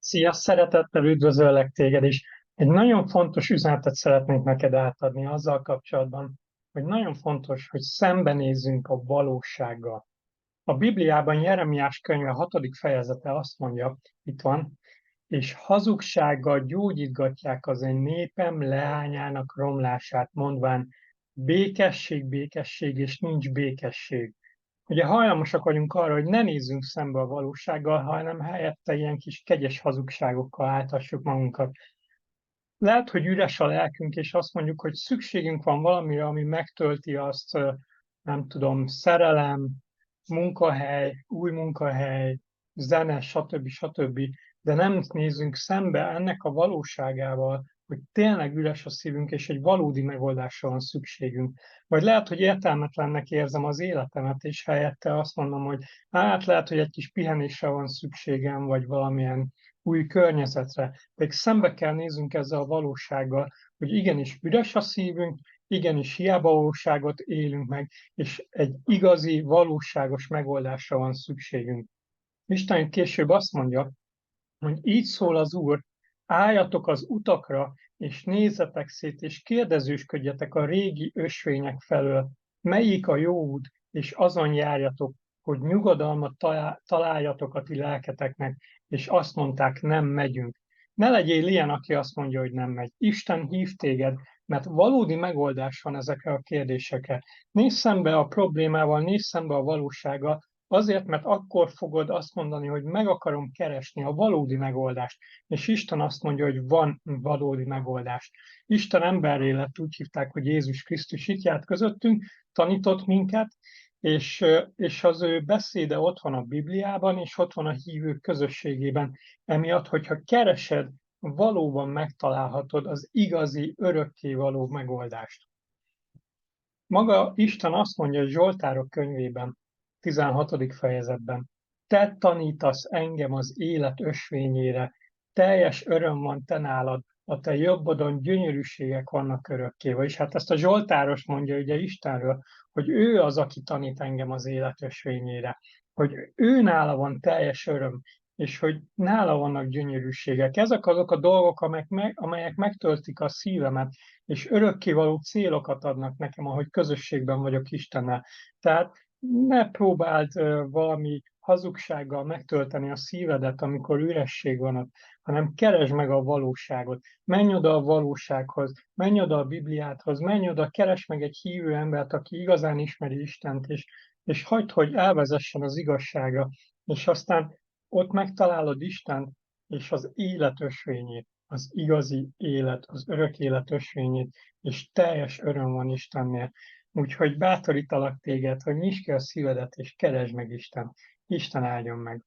Szia, szeretettel üdvözöllek téged is. Egy nagyon fontos üzenetet szeretnék neked átadni azzal kapcsolatban, hogy nagyon fontos, hogy szembenézzünk a valósággal. A Bibliában Jeremiás könyve 6. fejezete azt mondja, itt van, és hazugsággal gyógyítgatják az én népem leányának romlását, mondván békesség, békesség, és nincs békesség. Ugye hajlamosak vagyunk arra, hogy ne nézzünk szembe a valósággal, hanem helyette ilyen kis kegyes hazugságokkal áltassuk magunkat. Lehet, hogy üres a lelkünk, és azt mondjuk, hogy szükségünk van valamire, ami megtölti azt, nem tudom, szerelem, munkahely, új munkahely, zene, stb. Stb. De nem nézzünk szembe ennek a valóságával, hogy tényleg üres a szívünk, és egy valódi megoldásra van szükségünk. Vagy lehet, hogy értelmetlennek érzem az életemet, és helyette azt mondom, hogy hát lehet, hogy egy kis pihenésre van szükségem, vagy valamilyen új környezetre. Pedig szembe kell néznünk ezzel a valósággal, hogy igenis üres a szívünk, igenis hiába valóságot élünk meg, és egy igazi, valóságos megoldásra van szükségünk. Isten később azt mondja, hogy így szól az Úr, álljatok az utakra, és nézzetek szét, és kérdezősködjetek a régi ösvények felől, melyik a jó út, és azon járjatok, hogy nyugodalmat találjatok a ti lelketeknek, és azt mondták, nem megyünk. Ne legyél ilyen, aki azt mondja, hogy nem megy. Isten hív téged, mert valódi megoldás van ezekre a kérdésekre. Nézz szembe a problémával, nézz szembe a valósággal, azért, mert akkor fogod azt mondani, hogy meg akarom keresni a valódi megoldást. És Isten azt mondja, hogy van valódi megoldás. Isten emberré lett, úgy hívták, hogy Jézus Krisztus itt járt közöttünk, tanított minket, és az ő beszéde ott van a Bibliában, és ott van a hívők közösségében. Emiatt, hogyha keresed, valóban megtalálhatod az igazi, örökkévaló megoldást. Maga Isten azt mondja a Zsoltárok könyvében, 16. fejezetben, te tanítasz engem az élet ösvényére, teljes öröm van te nálad, a te jobbodon gyönyörűségek vannak örökké. Vagyis hát ezt a Zsoltáros mondja ugye Istenről, hogy ő az, aki tanít engem az élet ösvényére, hogy ő nála van teljes öröm, és hogy nála vannak gyönyörűségek. Ezek azok a dolgok, amelyek megtöltik a szívemet, és örökkévaló célokat adnak nekem, ahogy közösségben vagyok Istennel. Tehát ne próbáld valami hazugsággal megtölteni a szívedet, amikor üresség van ott, hanem keresd meg a valóságot. Menj oda a valósághoz, menj oda a Bibliáthoz, menj oda, keresd meg egy hívő embert, aki igazán ismeri Istent, és hagyd, hogy elvezessen az igazságra, és aztán ott megtalálod Istent és az élet ösvényét, az igazi élet, az örök élet ösvényét, és teljes öröm van Istennél. Úgyhogy bátorítalak téged, hogy nyisd ki a szívedet, és keresd meg Isten. Isten áldjon meg.